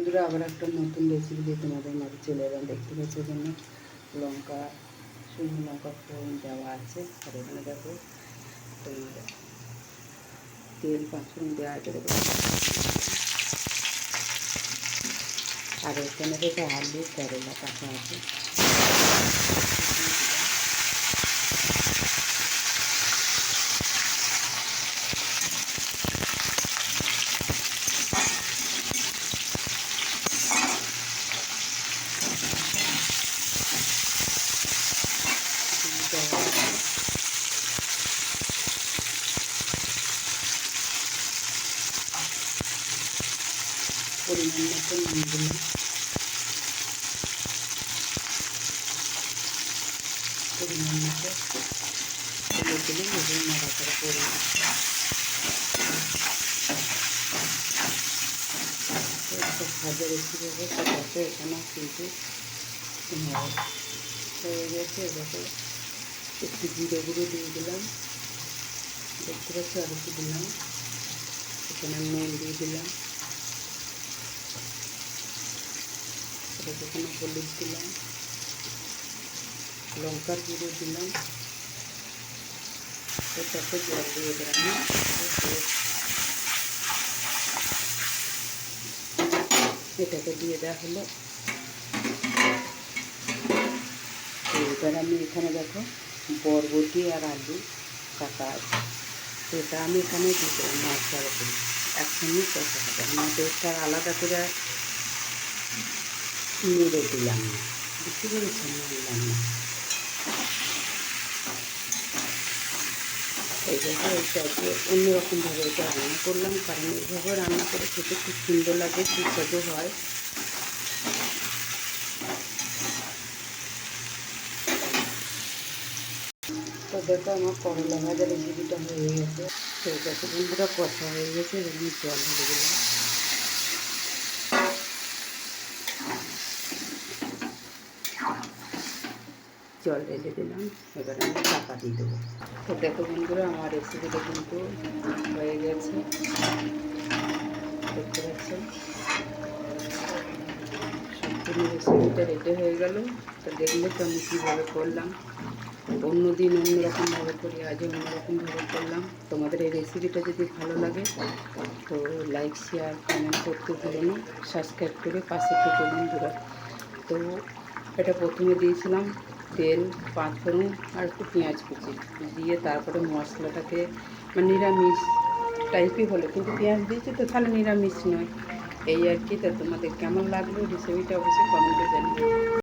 বন্ধুরা, আবার একটা নতুন রেসিপি দিয়ে তোমাদের মাঝে চলে এলাম। দেখতে পাচ্ছি এখানে লঙ্কা, শুকনো লঙ্কা ফোড়ন দেওয়া আছে। আর এখানে দেখো তোমার তেল 5 ফোড়ন দেওয়া আছে। দেখো, আর এখানে দেখো আলু করলা কাটা আছে। পরিমাণ মতো নুন দিলাম, পরিমাণ মতো হলুদ দিলাম এবং নাড়াচাড়া করে ভাজা রেসিপি হবে। সেটাতে এখানে কিন্তু হয়ে গেছে। এবারে একটু জিরে গুঁড়ো দিয়ে দিলাম, দেখতে পাচ্ছি, আর একটু দিলাম। এখানে নুন দিয়ে দিলাম, এখানে হলুদ দিলাম, লঙ্কার গুঁড়ো দিলাম, এটাকে জল দিয়ে দিলাম। এটাকে দিয়ে দেওয়া হলো। এবার আমি এখানে দেখো বরবটি আর আলু কাটা আছে, সেটা আমি এখানে দিয়ে দেবো। মশলার উপরে একসঙ্গে কষা হবে। আমার টেস্টটা আলাদা করে নেড়ে দিলাম না, বুঝতে পেরেছি, নিলাম না। এইভাবে এটাকে অন্যরকমভাবে এটা রান্না করলাম, কারণ এইভাবে রান্না করে খেতে খুব সুন্দর লাগে, সুস্বাদু হয়। তো দেখো আমার করলা ভাজা রেসিপিটা হয়ে গেছে। তো দেখো বন্ধুরা, কষা হয়ে গেছে। এবার আমি জল ঢেলে দিলাম, জল ঢেলে দিলাম। এবার আমি ঢাকা দিয়ে দেবো। তো দেখো বন্ধুরা, আমার রেসিপিটা কিন্তু হয়ে গেছে, দেখতে পাচ্ছেন। সম্পূর্ণ রেসিপিটা রেডি হয়ে গেল। তো দেখলে তো আমি কীভাবে করলাম। অন্য দিন অন্যরকমভাবে করি, আজ অন্যরকমভাবে করলাম। তোমাদের এই রেসিপিটা যদি ভালো লাগে তো লাইক, শেয়ার, কমেন্ট করতে ভুলো না। সাবস্ক্রাইব করে পাশে থেকে বন্ধুরা। তো এটা প্রথমে দিয়েছিলাম তেল, 5 ফোড়ন আর একটু পেঁয়াজ কুচি দিয়ে, তারপরে মশলাটাকে মানে নিরামিষ টাইপই হলো, কিন্তু পেঁয়াজ দিয়েছি তো তাহলে নিরামিষ নয়, এই আর কি। তা তোমাদের কেমন লাগলো রেসিপিটা অবশ্যই কমেন্টে জানিও।